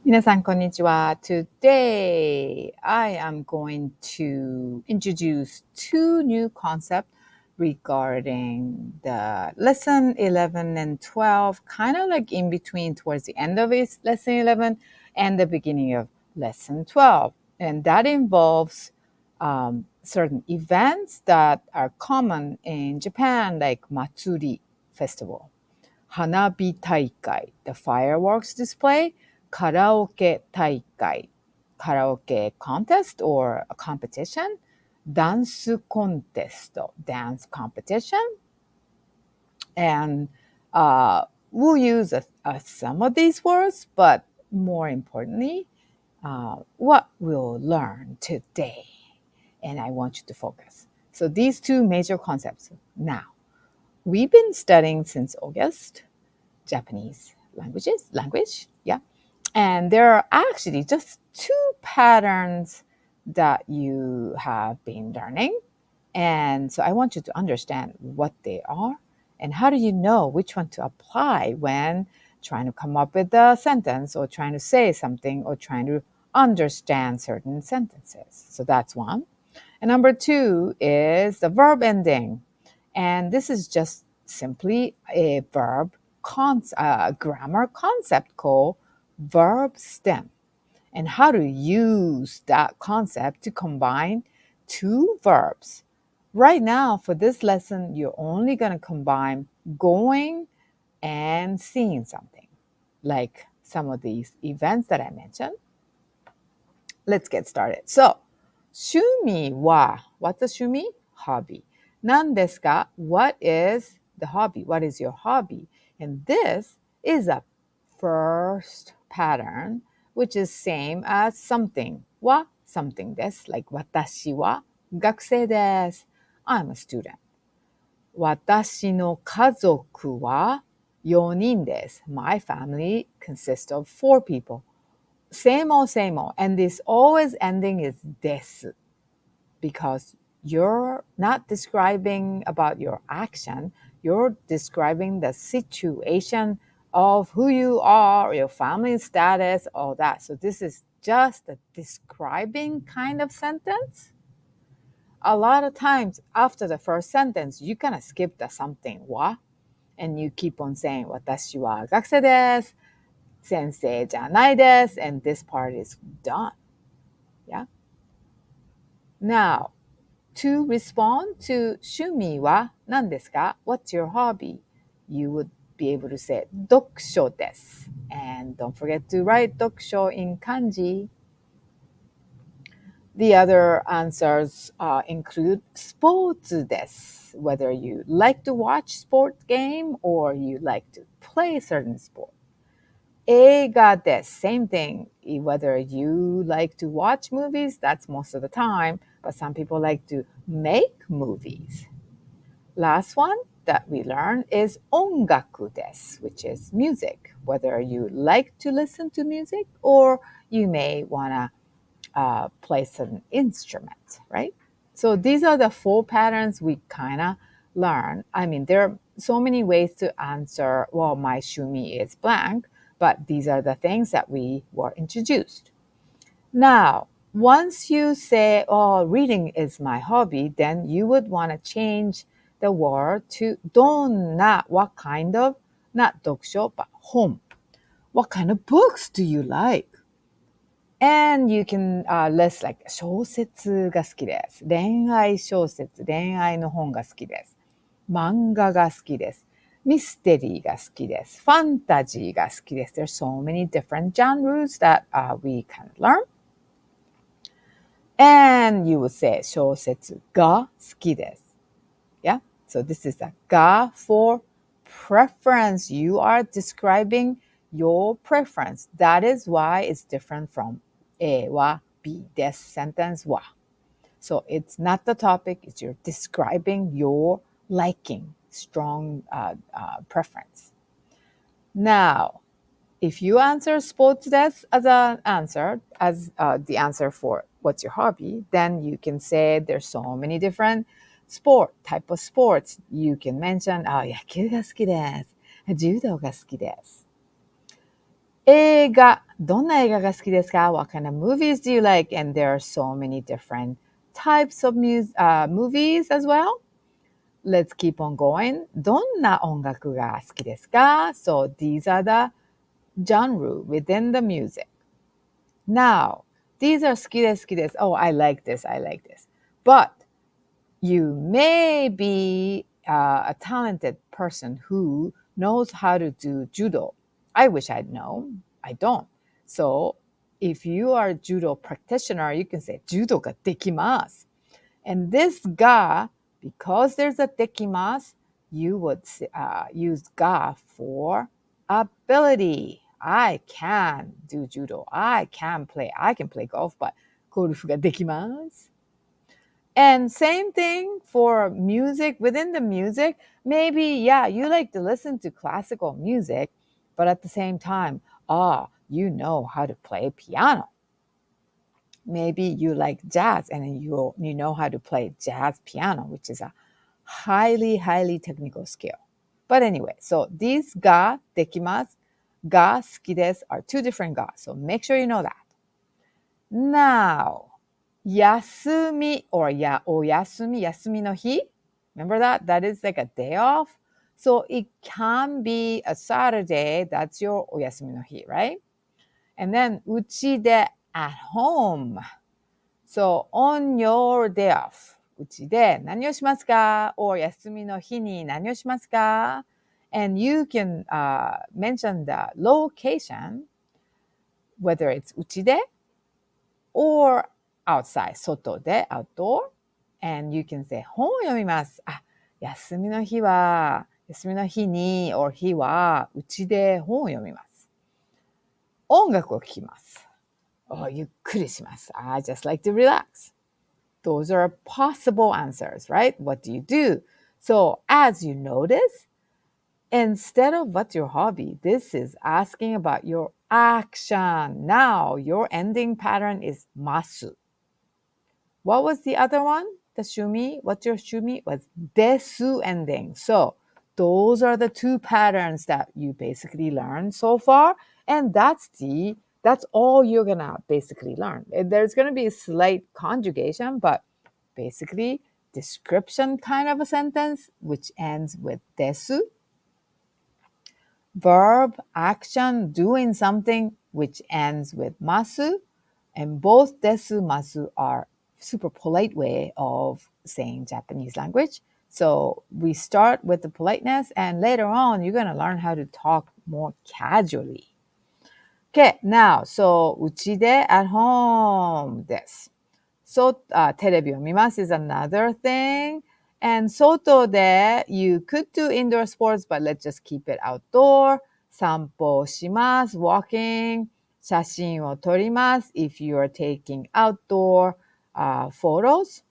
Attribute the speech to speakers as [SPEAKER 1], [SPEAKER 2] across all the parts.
[SPEAKER 1] 皆さん、こんにちは。Today, I am going to introduce two new concepts regarding the lesson 11 and 12, kind of like in between towards the end of lesson 11 and the beginning of lesson 12. And that involves certain events that are common in Japan, like Matsuri festival, Hanabi Taikai, the fireworks display, karaoke taikai, karaoke contest or a competition, dance contest, dance competition, and we'll use some of these words, but more importantly, what we'll learn today. And I want you to focus. So these two major concepts. Now, we've been studying since August Japanese language, yeah. And there are actually just two patterns that you have been learning. And so I want you to understand what they are and how do you know which one to apply when trying to come up with a sentence or trying to say something or trying to understand certain sentences. So that's one. And number two is the verb ending. And this is just simply a grammar concept called verb stem, and how to use that concept to combine two verbs. Right now, for this lesson, you're only going to combine going and seeing something, like some of these events that I mentioned. Let's get started. So, 趣味は what's a 趣味? Hobby. 何ですか? What is the hobby? What is your hobby? And this is a first pattern, which is same as something. は something です。Like 私は学生です。I'm a student. 私の家族は4人です。My family consists of 4 people. Same old, same old. And this always ending is des, because you're not describing about your action, you're describing the situation of who you are, your family status, all that. So this is just a describing kind of sentence. A lot of times after the first sentence, you kind of skip the something, wa, and you keep on saying, 私は学生です。先生じゃないです。And this part is done. Yeah. Now, to respond to 趣味は何ですか? What's your hobby? You would be able to say 読書です。And don't forget to write 読書 in kanji. The other answers include スポーツです. Whether you like to watch sport game or you like to play certain sport. 映画です. Same thing. Whether you like to watch movies, that's most of the time, but some people like to make movies. Last one that we learn is 音楽です, which is music. Whether you like to listen to music or you may want to play some instrument, right? So these are the 4 patterns we kind of learn. I mean, there are so many ways to answer, well, my 趣味 is blank, but these are the things that we were introduced. Now, once you say, oh, reading is my hobby, then you would want to change the word to どんな, what kind of, not 読書, but 本. What kind of books do you like? And you can list like 小説が好きです。恋愛小説、恋愛の本が好きです。漫画が好きです。ミステリーが好きです。ファンタジーが好きです。There's so many different genres that we can learn. And you would say 小説が好きです。Yeah? So this is a が for preference. You are describing your preference. That is why it's different from A は B です sentence は. So it's not the topic, it's you're describing your liking, strong preference. Now, if you answer sports desk as an answer, as the answer for what's your hobby, then you can say there's so many different type of sports. You can mention, 野球が好きです。柔道が好きです。映画どんな映画が好きですか? What kind of movies do you like? And there are so many different types of movies as well. Let's keep on going. どんな音楽が好きですか? So these are the genre within the music. Now, these are 好きです好きです. Oh, I like this, I like this. But you may be a talented person who knows how to do judo. I wish I'd know. I don't. So if you are a judo practitioner, you can say 柔道ができます. And this ga, because there's a できます, you would use ga for ability. I can do judo. I can play golf, but ゴルフができます. And same thing for music. Within the music, maybe, yeah, you like to listen to classical music, but at the same time, you know how to play piano. Maybe you like jazz and you know how to play jazz piano, which is a highly, highly technical skill. But anyway, so these ga, できます, ga, 好きです are two different ga. So make sure you know that. Now, 休み or お休み, 休みの日. Remember that? That is like a day off. So it can be a Saturday. That's your お休みの日, right? And then うちで at home. So on your day off. うちで何をしますか? Or 休みの日に何をしますか? And you can mention the location, whether it's うちで or outside, 外で outdoor. And you can say 本を読みます。休みの日に or 日はうちで本を読みます。音楽を聴きます。ゆっくりします。I just like to relax. Those are possible answers, right? What do you do? So as you notice, instead of what's your hobby, this is asking about your action. Now your ending pattern is ます。What was the other one? The 趣味? What's your 趣味? Was です ending. So those are the two patterns that you basically learned so far. And that's all you're gonna basically learn. There's gonna be a slight conjugation, but basically description kind of a sentence, which ends with です. Verb, action, doing something, which ends with ます. And both です masu are super polite way of saying Japanese language. So we start with the politeness, and later on, you're going to learn how to talk more casually. Okay, now, so うちで at home です。So, テレビを見ます is another thing. And 外で you could do indoor sports, but let's just keep it outdoor. 散歩します walking. 写真を撮ります if you are taking outdoor photos.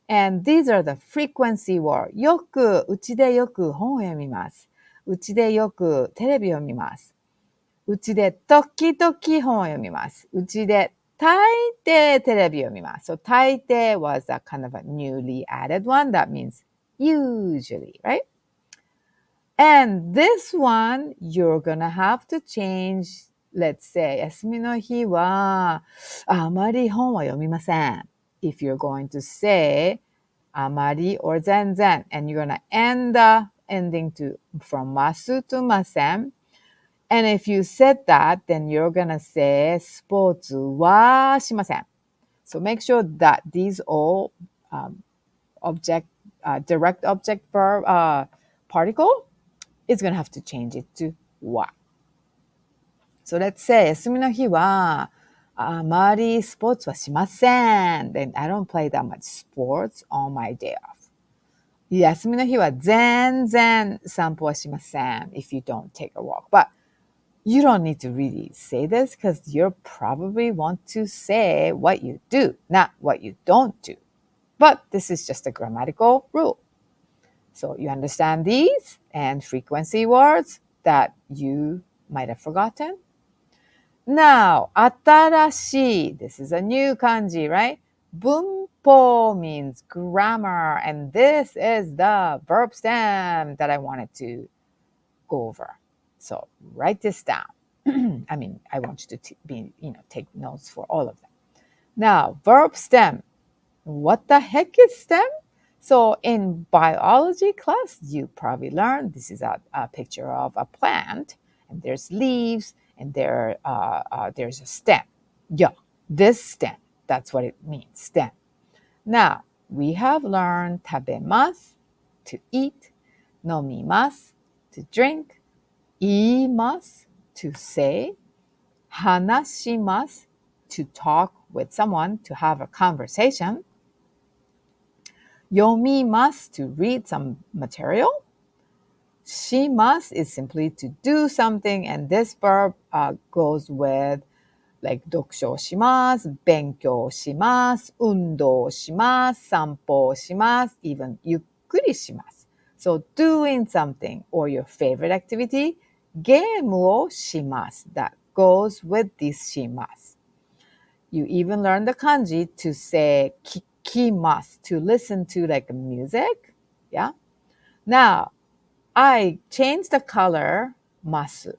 [SPEAKER 1] And these are the frequency word. よく、うちでよく本を読みます。うちでよくテレビを見ます。うちで時々本を読みます。うちで大抵テレビを見ます。So 大抵 was a kind of a newly added one. That means usually, right? And this one, you're gonna have to change. Let's say, 休みの日はあまり本は読みません。If you're going to say あまり or 全然 and you're gonna end the ending to from ますto ません. And if you said that, then you're gonna say スポーツはしません. So make sure that these all direct object verb particle is gonna have to change it to は. So let's say 休みの日はあまりスポーツはしません. Then I don't play that much sports on my day off. 休みの日は全然散歩はしません if you don't take a walk. But you don't need to really say this because you probably want to say what you do, not what you don't do. But this is just a grammatical rule. So you understand these and frequency words that you might have forgotten. Now, 新しい. This is a new kanji, right? 文法 means grammar, and this is the verb stem that I wanted to go over. So write this down. I mean, I want you to take notes for all of them. Now, verb stem. What the heck is stem? So in biology class, you probably learned this is a picture of a plant, and there's leaves, and there's a stem. Yeah, this stem. That's what it means, stem. Now, we have learned tabemasu, to eat, nomimasu, to drink, iimasu, to say, hanashimasu, to talk with someone, to have a conversation, yomimasu, to read some material, shimasu is simply to do something, and this verb goes with like 読書します、勉強します、運動します、散歩します、even ゆっくりします。So doing something or your favorite activity, ゲームをします。That goes with this します。You even learn the kanji to say 聞きます to listen to like music. Yeah. Now, I changed the color ます。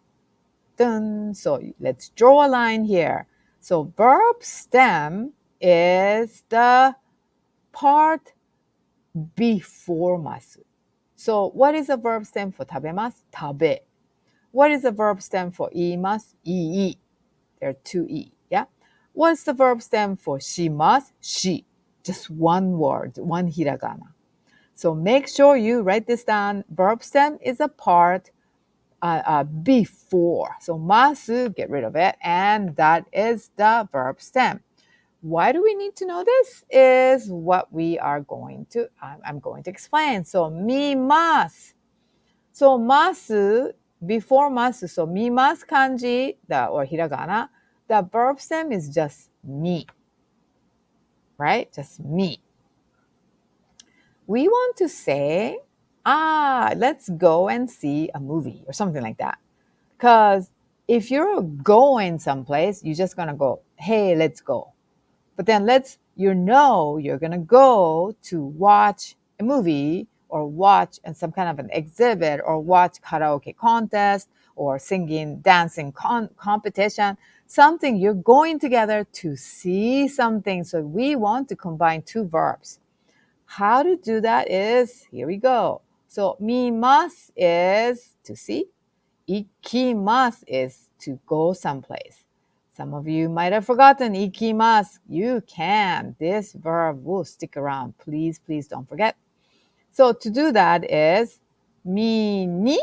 [SPEAKER 1] Dun. So let's draw a line here. So verb stem is the part before masu. So what is a verb stem for 食べます? 食べ. What is a verb stem for 言います? いい. There are two e. Yeah. What's the verb stem for します? し. Just one word, one hiragana. So make sure you write this down. Verb stem is a part before. So masu, get rid of it, and that is the verb stem. Why do we need to know this? Is what we are going to, I'm going to explain. So mimasu. So masu, before masu, so mimasu kanji, or hiragana, the verb stem is just me, right? Just me. We want to say, let's go and see a movie or something like that. Because if you're going someplace, you're just going to go, hey, let's go. But then you're going to go to watch a movie or watch some kind of an exhibit or watch karaoke contest or singing, dancing competition, something you're going together to see something. So we want to combine two verbs. How to do that is, here we go. So mimasu is to see. Ikimasu is to go someplace. Some of you might have forgotten ikimasu. You can. This verb will stick around. Please, please don't forget. So to do that is mi ni.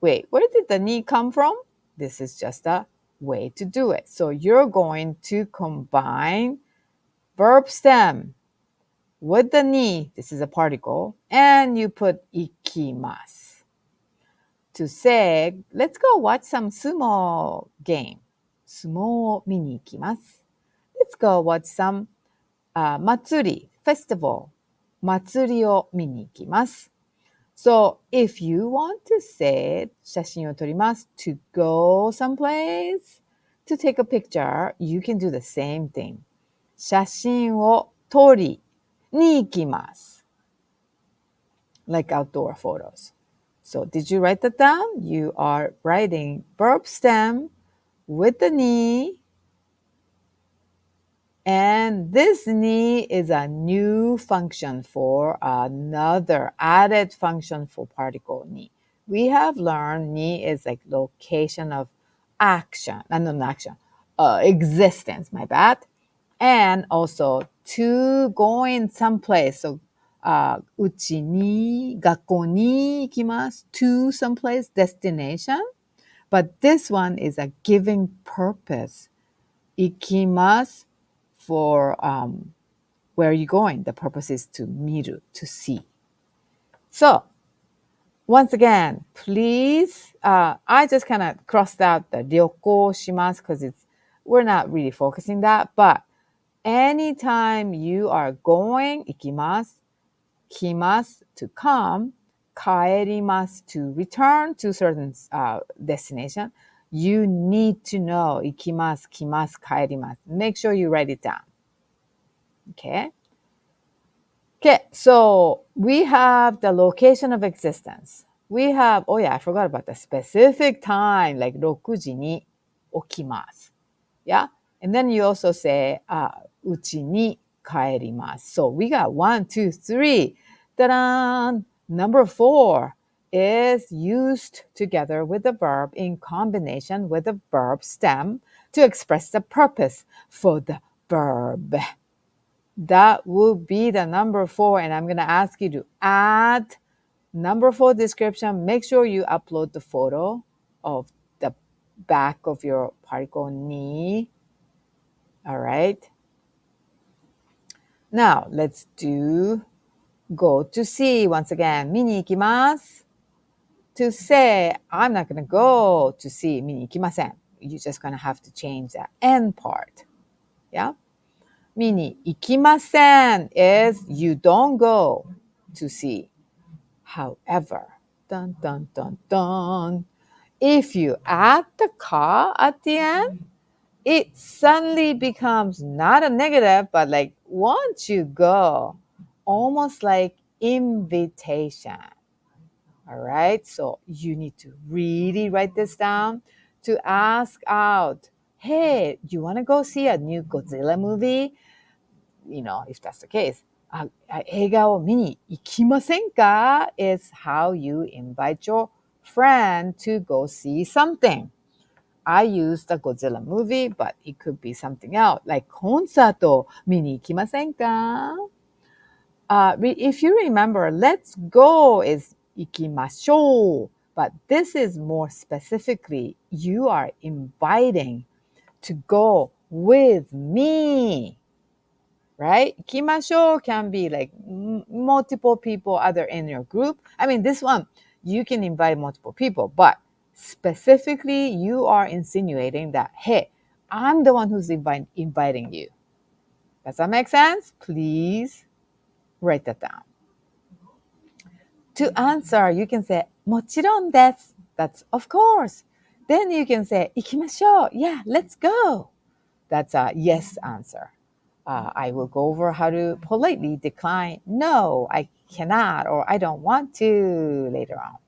[SPEAKER 1] Wait, where did the ni come from? This is just a way to do it. So you're going to combine verb stem with the ni. This is a particle. And you put ikimasu. To say, let's go watch some sumo game. 相撲を見に行きます. Let's go watch some 祭り festival. 祭りを見に行きます. So if you want to say 写真を撮ります to go someplace, to take a picture, you can do the same thing. 写真を撮りに行きます. Like outdoor photos. So did you write that down? You are writing verb stem with the ni. And this ni is a new function for another added function for particle ni. We have learned ni is like location of action, not action, existence, my bad. And also to going someplace. So うちに、学校に行きます to someplace, destination. But this one is a giving purpose. 行きます for where are you going? The purpose is to 見る, to see. So, once again, please, I just kind of crossed out the 旅行します because we're not really focusing that. But anytime you are going, 行きます, 来ます to come, 帰ります to return to certain destination, you need to know 行きます、来ます、帰ります. Make sure you write it down. Okay, so we have the location of existence. we have, oh yeah, I forgot about the specific time, like 6時に起きます。Yeah? And then you also say, うちに帰ります。So we got 1, 2, 3. Ta-da! Number 4 is used together with the verb in combination with the verb stem to express the purpose for the verb. That will be the number 4, and I'm going to ask you to add number 4 description. Make sure you upload the photo of the back of your particle ni. All right. Now let's do go to see once again. 見に行きます. To say, I'm not going to go to see 見に行きません. You're just going to have to change that end part. Yeah? 見に行きません is you don't go to see. However, dun, dun, dun, dun, if you add the ka at the end, it suddenly becomes not a negative, but like once you go, almost like invitation. All right, so you need to really write this down to ask out, hey, you want to go see a new Godzilla movie? You know, if that's the case. 映画を見に行きませんか is how you invite your friend to go see something. I used the Godzilla movie, but it could be something else, like コンサート見に行きませんか? If you remember, let's go is 行きましょう. But this is more specifically, you are inviting to go with me. Right? 行きましょう can be like multiple people other in your group. I mean, this one, you can invite multiple people, but specifically, you are insinuating that, hey, I'm the one who's inviting you. Does that make sense? Please write that down. To answer, you can say, もちろんです. That's of course. Then you can say, 行きましょう. Yeah, let's go. That's a yes answer. I will go over how to politely decline, no, I cannot, or I don't want to later on.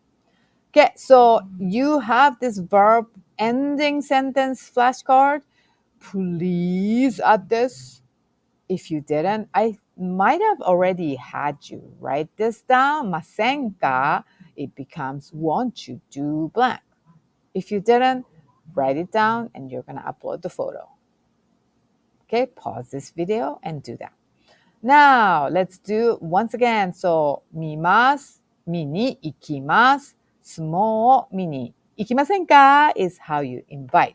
[SPEAKER 1] Okay, so you have this verb ending sentence flashcard. Please add this. If you didn't, I might have already had you write this down. ませんか? It becomes won't you do blank. If you didn't, write it down and you're going to upload the photo. Okay, pause this video and do that. Now, let's do once again. So, 見ます、見に行きます、相撲を見に行きませんか is how you invite.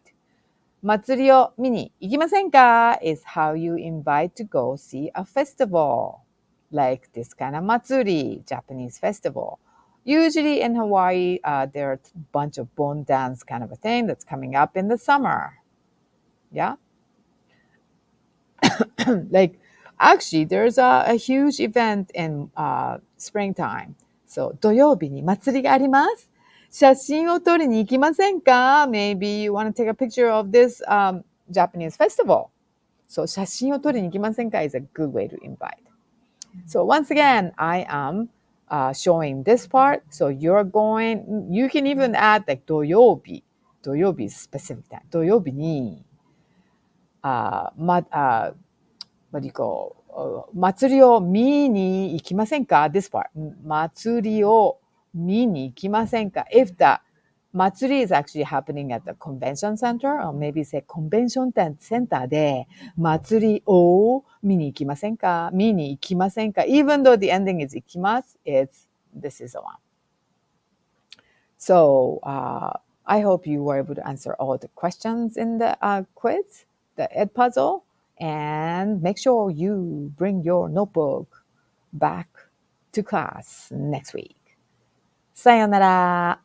[SPEAKER 1] 祭りを見に行きませんか is how you invite to go see a festival. Like this kind of 祭り, Japanese festival. Usually in Hawaii, there are a bunch of bon dance kind of a thing that's coming up in the summer. Yeah? Like, actually, there's a huge event in springtime. So, 土曜日に祭りがあります。写真を撮りに行きませんか? Maybe you want to take a picture of this Japanese festival. So, 写真を撮りに行きませんか is a good way to invite. So, once again, I am showing this part. So, you can even add like 土曜日. 土曜日 is specific time. 土曜日にwhat do you call 祭りを見に行きませんか this part 祭りを見に行きませんか if the 祭り is actually happening at the convention center or maybe say convention center で祭りを見に行きませんか見に行きませんか even though the ending is 行きます this is the one. So I hope you were able to answer all the questions in the quiz, the Ed puzzle. And make sure you bring your notebook back to class next week. さよなら。